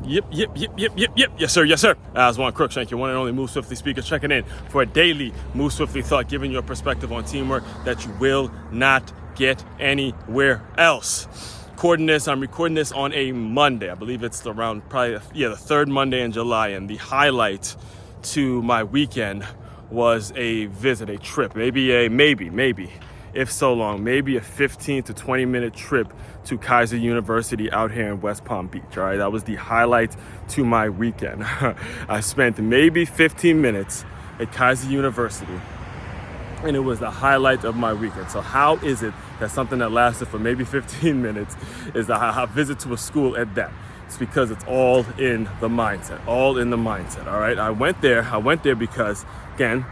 Yep. Yes, sir. Aswand Cruickshank, your one and only Move Swiftly speaker, checking in for a daily Move Swiftly thought, giving you a perspective on teamwork that you will not get anywhere else. I'm recording this on a Monday. I believe it's around the third Monday in July, and the highlight to my weekend was a visit, a trip, maybe if so long, maybe a 15 to 20 minute trip to Keiser University out here in West Palm Beach. All right, that was the highlight to my weekend. I spent maybe 15 minutes at Keiser University, and it was the highlight of my weekend. So how is it that something that lasted for maybe 15 minutes is a visit to a school at that? It's because it's all in the mindset, all right? I went there because, again,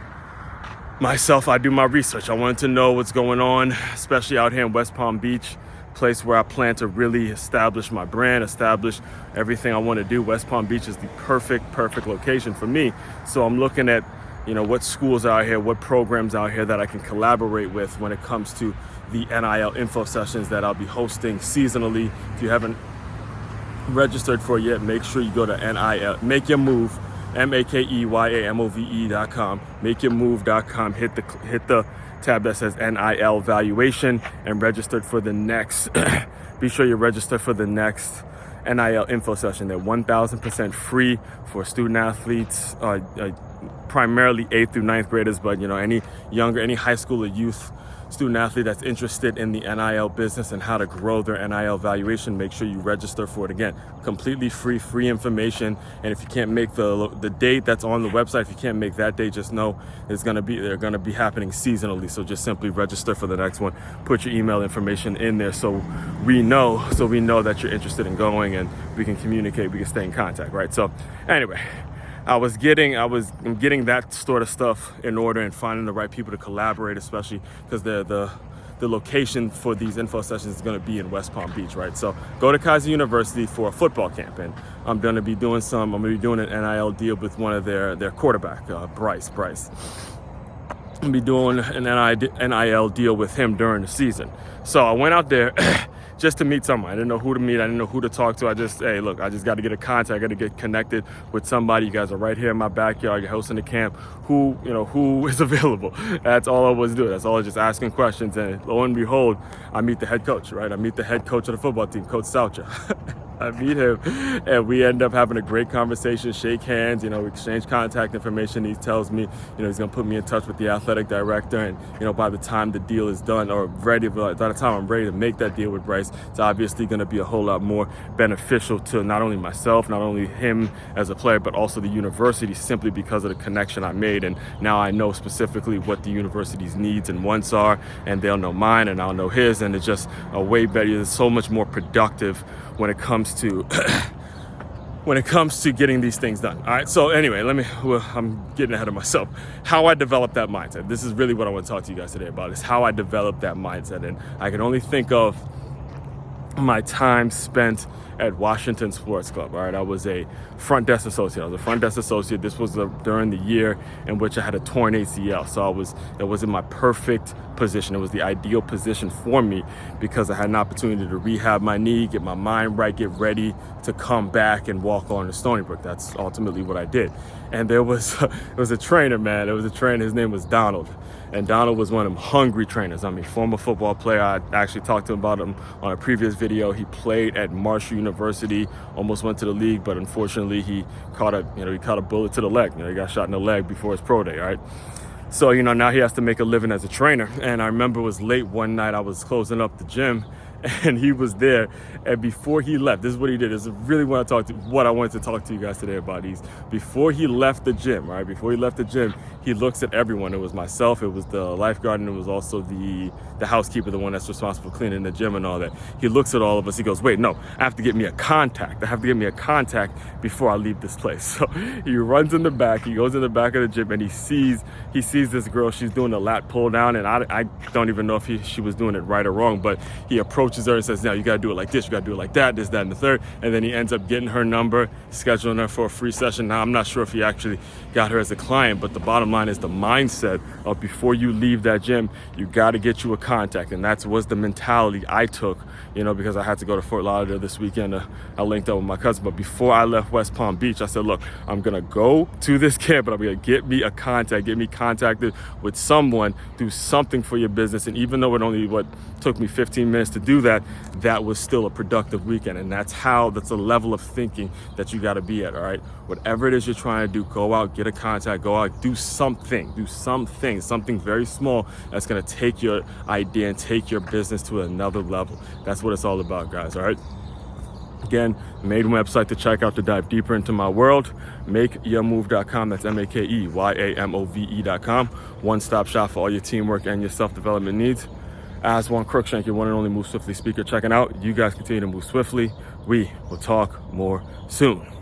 myself, I do my research. I wanted to know what's going on, especially out here in West Palm Beach, place where I plan to really establish my brand, establish everything I want to do. West Palm Beach is the perfect location for me. So I'm looking at, what schools are out here, what programs out here that I can collaborate with when it comes to the NIL info sessions that I'll be hosting seasonally. If you haven't registered for it yet, make sure you go to NIL, Make Your Move, MakeYamove.com, makeyourmove.com, hit the tab that says NIL valuation and registered for the next, be sure you register for the next NIL info session. They're 1,000% free for student athletes, primarily 8th through 9th graders, but any younger, any high school or youth student athlete that's interested in the NIL business and how to grow their NIL valuation, make sure you register for it. Again, completely free information. And if you can't make the date that's on the website, if you can't make that date, just know they're gonna be happening seasonally. So just simply register for the next one. Put your email information in there so we know that you're interested in going, and we can communicate, we can stay in contact, right? So anyway, I'm getting that sort of stuff in order and finding the right people to collaborate, especially because the location for these info sessions is going to be in West Palm Beach, right? So go to Keiser University for a football camp, and I'm going to be doing an NIL deal with one of their quarterback, Bryce. I'm going to be doing an NIL deal with him during the season. So I went out there just to meet someone. I didn't know who to meet. I didn't know who to talk to. I just got to get a contact. I got to get connected with somebody. You guys are right here in my backyard. You're hosting the camp. Who is available? That's all I was doing. That's all I was just asking questions. And lo and behold, I meet the head coach, right? I meet the head coach of the football team, Coach Saucha. I meet him, and we end up having a great conversation, shake hands, we exchange contact information. He tells me, he's going to put me in touch with the athletic director, and, by the time the deal is done or ready, by the time I'm ready to make that deal with Bryce, it's obviously going to be a whole lot more beneficial to not only myself, not only him as a player, but also the university, simply because of the connection I made. And now I know specifically what the university's needs and wants are, and they'll know mine and I'll know his, and it's just a way better. It's so much more productive when it comes to getting these things done. All right. So anyway, I'm getting ahead of myself. How I developed that mindset. This is really what I want to talk to you guys today about, is how I developed that mindset. And I can only think of my time spent at Washington Sports Club. All right, I was a front desk associate. This was during the year in which I had a torn ACL. So it was in my perfect position. It was the ideal position for me because I had an opportunity to rehab my knee, get my mind right, get ready to come back and walk on to Stony Brook. That's ultimately what I did. And it was a trainer, man. It was a trainer. His name was Donald. And Donald was one of them hungry trainers. I mean, former football player. I actually talked to him about him on a previous video. He played at Marshall University, almost went to the league, but unfortunately he caught a bullet to the leg. He got shot in the leg before his pro day, all right? So, now he has to make a living as a trainer. And I remember it was late one night. I was closing up the gym, and he was there. And before he left, this is what he did. This is really what I wanted to talk to you guys today about. Before he left the gym, right? He looks at everyone. It was myself, it was the lifeguard, and it was also the housekeeper, the one that's responsible for cleaning the gym and all that. He looks at all of us. He goes, "Wait, no, I have to get me a contact. Before I leave this place." So he runs in the back. He goes in the back of the gym, and he sees this girl. She's doing a lat pull down, and I don't even know if she was doing it right or wrong, but he approaches coaches her and says, now you got to do it like this, you got to do it like that, this, that, and the third. And then he ends up getting her number, scheduling her for a free session. Now, I'm not sure if he actually got her as a client, but the bottom line is the mindset of before you leave that gym, you got to get you a contact. And that was the mentality I took, you know, because I had to go to Fort Lauderdale this weekend. I linked up with my cousin. But before I left West Palm Beach, I said, look, I'm going to go to this camp, but I'm going to get me a contact, get me contacted with someone, do something for your business. And even though it only took me 15 minutes to do that, that was still a productive weekend. And that's a level of thinking that you got to be at. All right, whatever it is you're trying to do, go out, get a contact, go out, do something very small that's going to take your idea and take your business to another level. That's what it's all about, guys. All right, again, main website to check out to dive deeper into my world, makeyourmove.com. That's MakeYamove.com. One-stop shop for all your teamwork and your self-development needs. Aswand Cruickshank, your one and only Move Swiftly speaker, checking out. You guys continue to move swiftly. We will talk more soon.